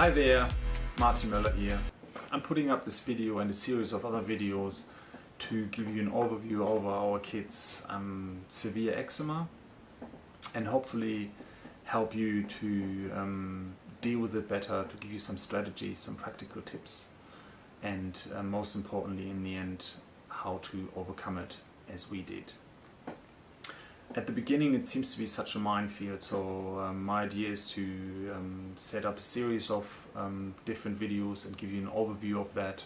Hi there, Martin Möller here. I'm putting up this video and a series of other videos to give you an overview over our kids' severe eczema and hopefully help you to deal with it better, to give you some strategies, some practical tips, and most importantly in the end how to overcome it as we did. At the beginning it seems to be such a minefield, so my idea is to set up a series of different videos and give you an overview of that.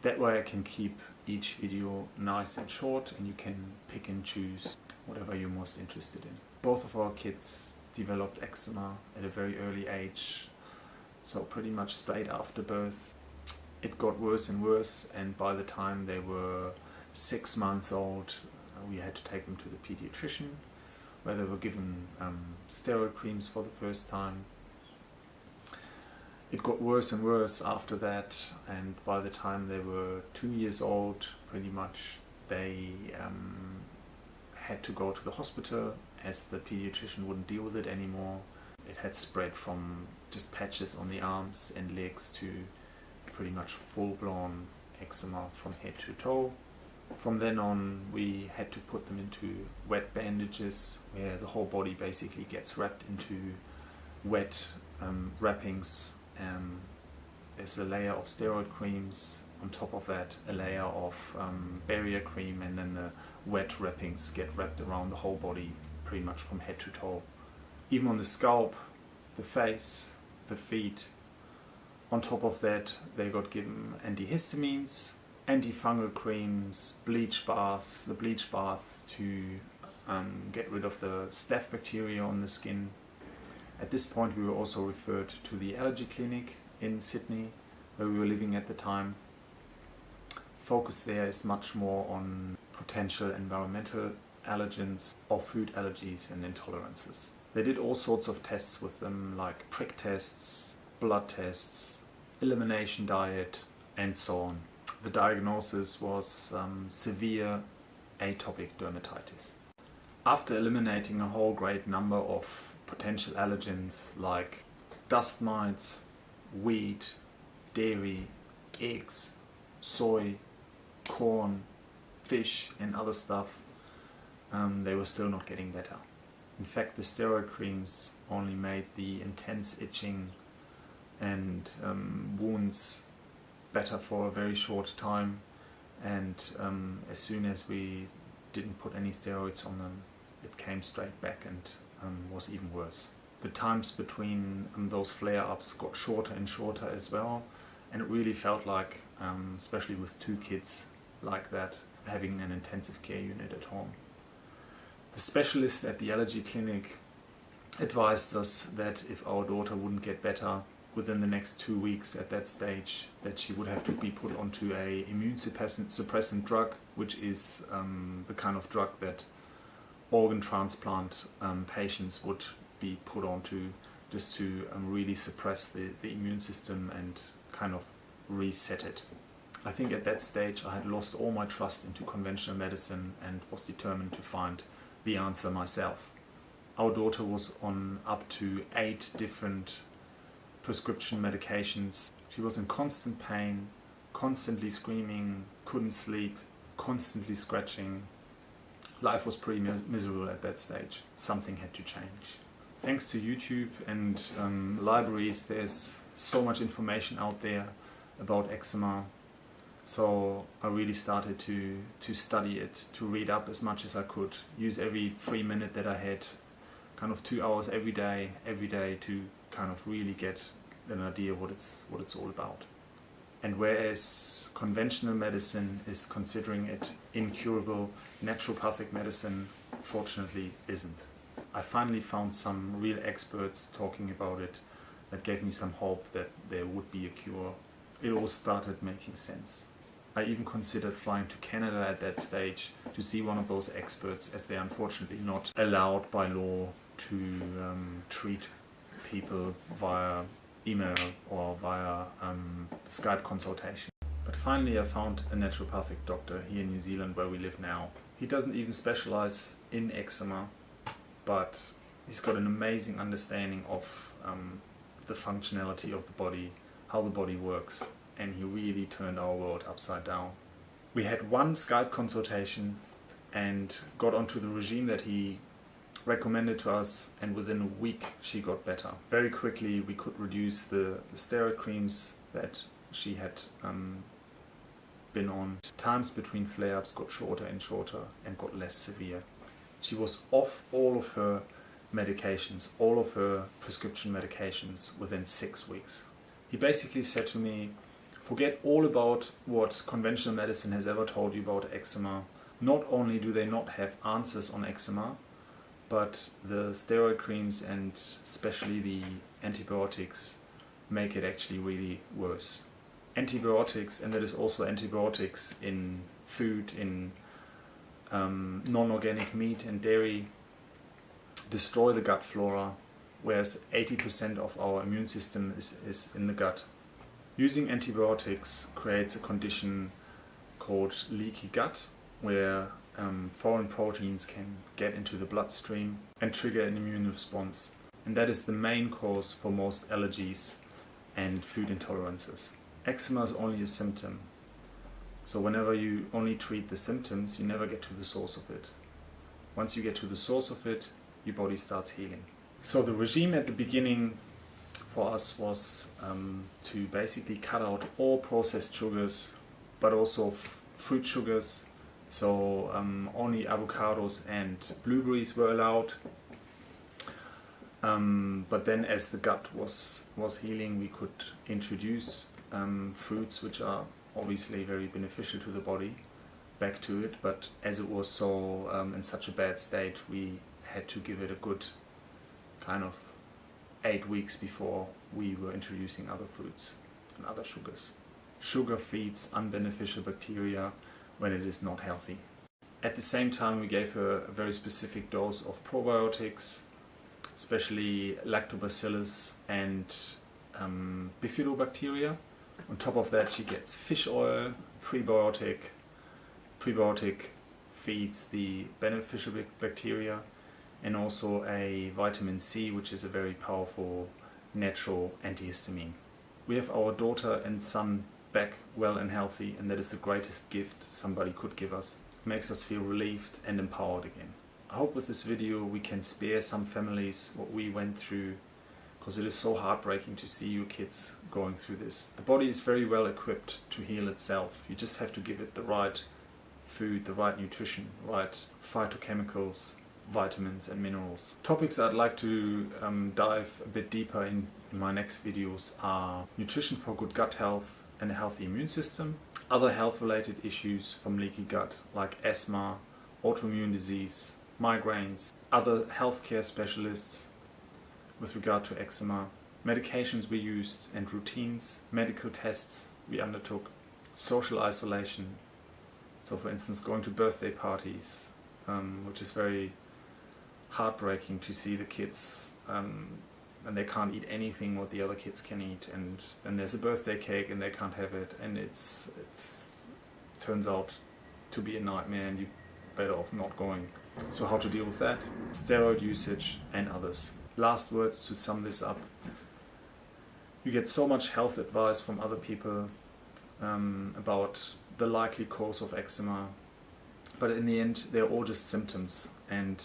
That way I can keep each video nice and short and you can pick and choose whatever you're most interested in. Both of our kids developed eczema at a very early age, so pretty much straight after birth. It got worse and worse, and by the time they were 6 months old we had to take them to the pediatrician, where they were given steroid creams for the first time. It got worse and worse after that, and by the time they were 2 years old, pretty much, they had to go to the hospital as the pediatrician wouldn't deal with it anymore. It had spread from just patches on the arms and legs to pretty much full-blown eczema from head to toe. From then on we had to put them into wet bandages where the whole body basically gets wrapped into wet wrappings. There's a layer of steroid creams, on top of that a layer of barrier cream, and then the wet wrappings get wrapped around the whole body pretty much from head to toe. Even on the scalp, the face, the feet. On top of that they got given antihistamines, antifungal creams, bleach bath, the bleach bath to get rid of the staph bacteria on the skin. At this point we were also referred to the allergy clinic in Sydney, where we were living at the time. Focus there is much more on potential environmental allergens or food allergies and intolerances. They did all sorts of tests with them, like prick tests, blood tests, elimination diet, and so on. The diagnosis was severe atopic dermatitis. After eliminating a whole great number of potential allergens like dust mites, wheat, dairy, eggs, soy, corn, fish and other stuff, they were still not getting better. In fact, the steroid creams only made the intense itching and wounds better for a very short time, and as soon as we didn't put any steroids on them, it came straight back and was even worse. The times between those flare-ups got shorter and shorter as well, and it really felt like, especially with 2 kids like that, having an intensive care unit at home. The specialist at the allergy clinic advised us that if our daughter wouldn't get better within the next 2 weeks at that stage, that she would have to be put onto a immune suppressant drug, which is the kind of drug that organ transplant patients would be put onto, just to really suppress the immune system and kind of reset it. I think at that stage I had lost all my trust into conventional medicine and was determined to find the answer myself. Our daughter was on up to 8 different prescription medications. She was in constant pain, constantly screaming, couldn't sleep, constantly scratching. Life was pretty miserable at that stage. Something had to change. Thanks to YouTube and libraries, there's so much information out there about eczema. So I really started to study it, to read up as much as I could, use every free minute that I had, kind of 2 hours every day to kind of really get an idea what it's all about. And whereas conventional medicine is considering it incurable, naturopathic medicine fortunately isn't. I finally found some real experts talking about it that gave me some hope that there would be a cure. It all started making sense. I even considered flying to Canada at that stage to see one of those experts, as they're unfortunately not allowed by law to treat people via email or via Skype consultation. But finally I found a naturopathic doctor here in New Zealand, where we live now. He doesn't even specialize in eczema, but he's got an amazing understanding of the functionality of the body, how the body works, and he really turned our world upside down. We had one Skype consultation and got onto the regime that he recommended to us, and within a week she got better. Very quickly we could reduce the steroid creams that she had been on. Times between flare-ups got shorter and shorter and got less severe. She was off all of her medications, all of her prescription medications within 6 weeks. He basically said to me, forget all about what conventional medicine has ever told you about eczema. Not only do they not have answers on eczema, but the steroid creams and especially the antibiotics make it actually really worse. Antibiotics, and that is also antibiotics in food, in non-organic meat and dairy, destroy the gut flora, whereas 80% of our immune system is in the gut. Using antibiotics creates a condition called leaky gut, where foreign proteins can get into the bloodstream and trigger an immune response. And that is the main cause for most allergies and food intolerances. Eczema is only a symptom. So whenever you only treat the symptoms, you never get to the source of it. Once you get to the source of it, your body starts healing. So the regime at the beginning for us was to basically cut out all processed sugars, but also fruit sugars. So only avocados and blueberries were allowed. But then as the gut was healing, we could introduce fruits which are obviously very beneficial to the body back to it, but as it was so in such a bad state, we had to give it a good kind of 8 weeks before we were introducing other fruits and other sugars. Sugar feeds unbeneficial bacteria when it is not healthy. At the same time, we gave her a very specific dose of probiotics, especially lactobacillus and bifidobacteria. On top of that, she gets fish oil, prebiotic. Prebiotic feeds the beneficial bacteria, and also a vitamin C, which is a very powerful natural antihistamine. We have our daughter and son back well and healthy, and that is the greatest gift somebody could give us. It makes us feel relieved and empowered again. I hope with this video we can spare some families what we went through, because it is so heartbreaking to see your kids going through this. The body is very well equipped to heal itself. You just have to give it the right food, the right nutrition, right phytochemicals, vitamins and minerals. Topics I'd like to dive a bit deeper in my next videos are nutrition for good gut health and a healthy immune system, other health related issues from leaky gut like asthma, autoimmune disease, migraines, other healthcare specialists with regard to eczema, medications we used and routines, medical tests we undertook, social isolation, so for instance going to birthday parties, which is very heartbreaking to see the kids and they can't eat anything what the other kids can eat, and then there's a birthday cake and they can't have it, and it's turns out to be a nightmare and you're better off not going. So how to deal with that? Steroid usage and others. Last words to sum this up. You get so much health advice from other people about the likely cause of eczema, but in the end they're all just symptoms, and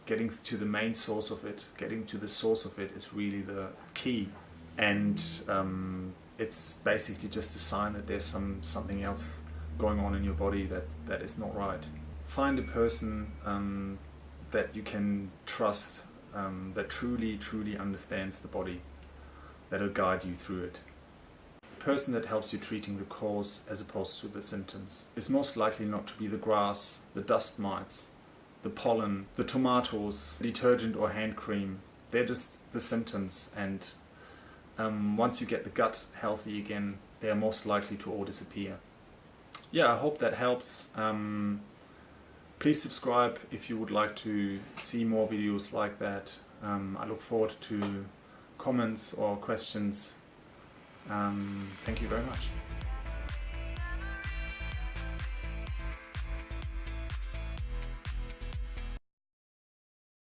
getting to the main source of it, getting to the source of it is really the key, and it's basically just a sign that there's something else going on in your body that is not right. Find a person that you can trust, that truly understands the body, that'll guide you through it. A person that helps you treating the cause as opposed to the symptoms is most likely not to be the grass, the dust mites, the pollen, the tomatoes, detergent or hand cream. They're just the symptoms, and once you get the gut healthy again, they are most likely to all disappear. Yeah, I hope that helps. Please subscribe if you would like to see more videos like that. I look forward to comments or questions. Thank you very much.